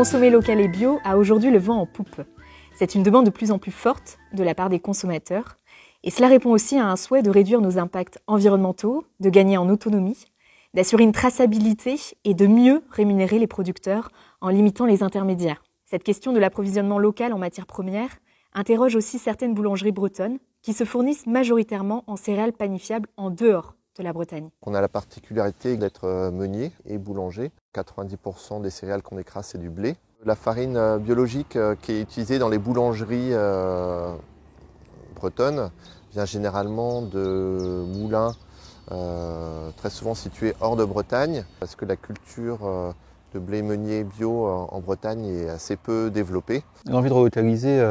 Consommer local et bio a aujourd'hui le vent en poupe. C'est une demande de plus en plus forte de la part des consommateurs et cela répond aussi à un souhait de réduire nos impacts environnementaux, de gagner en autonomie, d'assurer une traçabilité et de mieux rémunérer les producteurs en limitant les intermédiaires. Cette question de l'approvisionnement local en matières premières interroge aussi certaines boulangeries bretonnes qui se fournissent majoritairement en céréales panifiables en dehors de la Bretagne. On a la particularité d'être meunier et boulanger. 90% des céréales qu'on écrase, c'est du blé. La farine biologique qui est utilisée dans les boulangeries bretonnes vient généralement de moulins très souvent situés hors de Bretagne, parce que la culture de blé meunier bio en Bretagne est assez peu développée. L'envie de relocaliser,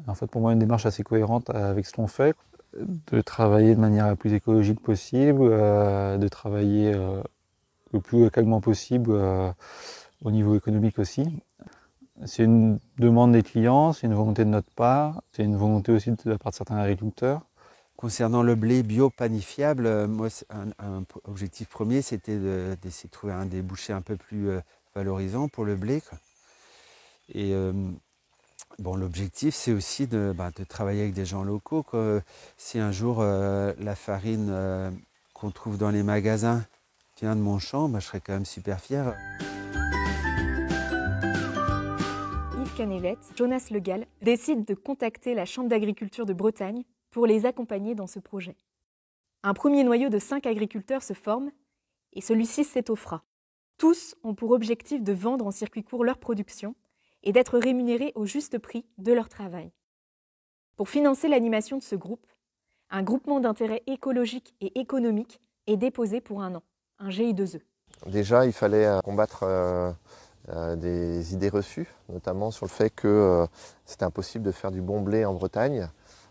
en fait, pour moi, une démarche assez cohérente avec ce qu'on fait, de travailler de manière la plus écologique possible, de travailler le plus localement possible au niveau économique aussi. C'est une demande des clients, c'est une volonté de notre part, c'est une volonté aussi de la part de certains agriculteurs. Concernant le blé bio panifiable, moi, un objectif premier, c'était d'essayer de trouver un débouché un peu plus valorisant pour le blé, quoi. Et bon, l'objectif, c'est aussi de travailler avec des gens locaux, quoi. Si un jour la farine qu'on trouve dans les magasins vient de mon champ, je serais quand même super fier. Yves Canévet, Jonas Le Gall décident de contacter la Chambre d'agriculture de Bretagne pour les accompagner dans ce projet. Un premier noyau de 5 agriculteurs se forme et celui-ci s'étoffera. Tous ont pour objectif de vendre en circuit court leur production et d'être rémunérés au juste prix de leur travail. Pour financer l'animation de ce groupe, un groupement d'intérêt écologique et économique est déposé pour 1 an, un GI2E. Déjà, il fallait combattre des idées reçues, notamment sur le fait que c'était impossible de faire du bon blé en Bretagne,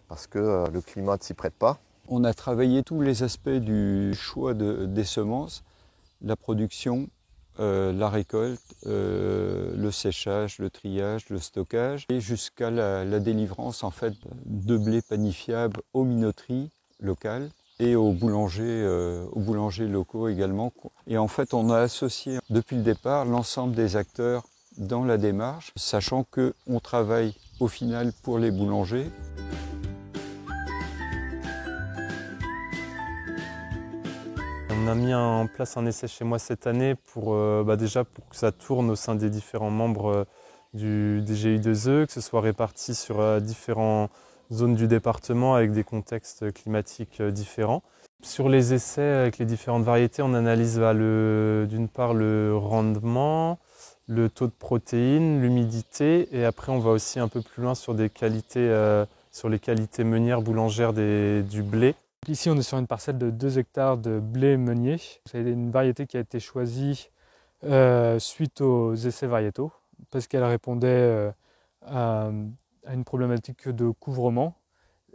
parce que le climat ne s'y prête pas. On a travaillé tous les aspects du choix des semences, la production, la récolte, le séchage, le triage, le stockage, et jusqu'à la délivrance en fait, de blé panifiable aux minoteries locales et aux boulangers locaux également. Et en fait, on a associé depuis le départ l'ensemble des acteurs dans la démarche, sachant qu'on travaille au final pour les boulangers. On a mis en place un essai chez moi cette année pour, déjà pour que ça tourne au sein des différents membres des GI2E, que ce soit réparti sur différentes zones du département avec des contextes climatiques différents. Sur les essais avec les différentes variétés, on analyse d'une part le rendement, le taux de protéines, l'humidité, et après on va aussi un peu plus loin sur des qualités, sur les qualités meunières boulangères du blé. Ici, on est sur une parcelle de 2 hectares de blé meunier. C'est une variété qui a été choisie suite aux essais variétaux parce qu'elle répondait à une problématique de couvrement,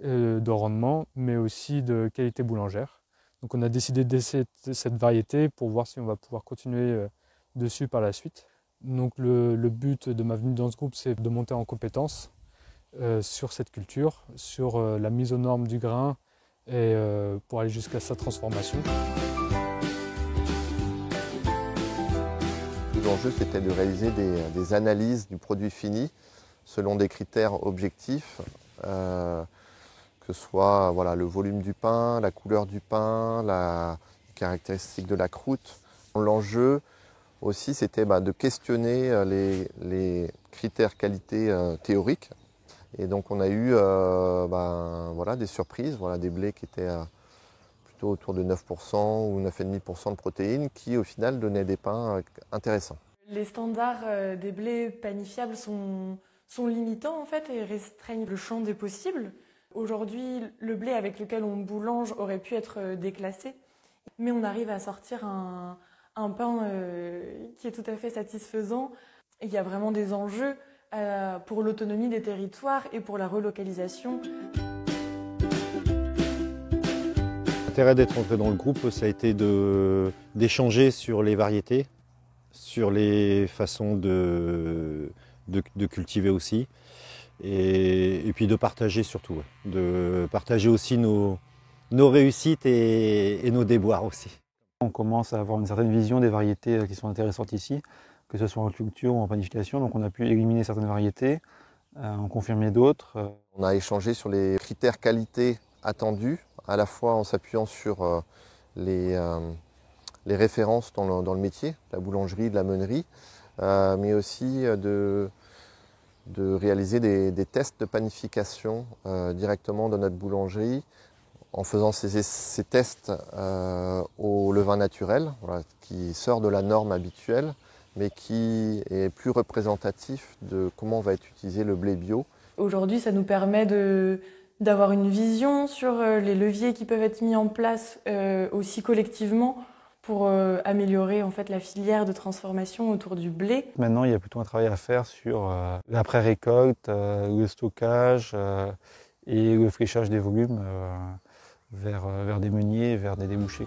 de rendement, mais aussi de qualité boulangère. Donc on a décidé d'essayer cette variété pour voir si on va pouvoir continuer dessus par la suite. Donc le but de ma venue dans ce groupe, c'est de monter en compétence sur cette culture, sur la mise aux normes du grain, et pour aller jusqu'à sa transformation. L'enjeu, c'était de réaliser des analyses du produit fini selon des critères objectifs, que ce soit le volume du pain, la couleur du pain, la caractéristique de la croûte. L'enjeu aussi, c'était de questionner les critères qualité théoriques. Et donc on a eu des surprises, des blés qui étaient plutôt autour de 9% ou 9,5% de protéines qui au final donnaient des pains intéressants. Les standards des blés panifiables sont limitants en fait et restreignent le champ des possibles. Aujourd'hui, le blé avec lequel on boulange aurait pu être déclassé, mais on arrive à sortir un pain qui est tout à fait satisfaisant. Il y a vraiment des enjeux pour l'autonomie des territoires et pour la relocalisation. L'intérêt d'être entré dans le groupe, ça a été d'échanger sur les variétés, sur les façons de cultiver aussi, et puis de partager surtout, de partager aussi nos réussites et nos déboires aussi. On commence à avoir une certaine vision des variétés qui sont intéressantes ici. que ce soit en culture ou en panification. Donc on a pu éliminer certaines variétés, en confirmer d'autres. On a échangé sur les critères qualité attendus, à la fois en s'appuyant sur les références dans le métier, la boulangerie, de la meunerie, mais aussi de réaliser des tests de panification directement dans notre boulangerie, en faisant ces tests au levain naturel, voilà, qui sort de la norme habituelle, mais qui est plus représentatif de comment va être utilisé le blé bio. Aujourd'hui, ça nous permet d'avoir une vision sur les leviers qui peuvent être mis en place aussi collectivement pour améliorer en fait la filière de transformation autour du blé. Maintenant, il y a plutôt un travail à faire sur l'après-récolte, le stockage et le fléchage des volumes vers des meuniers, vers des débouchés.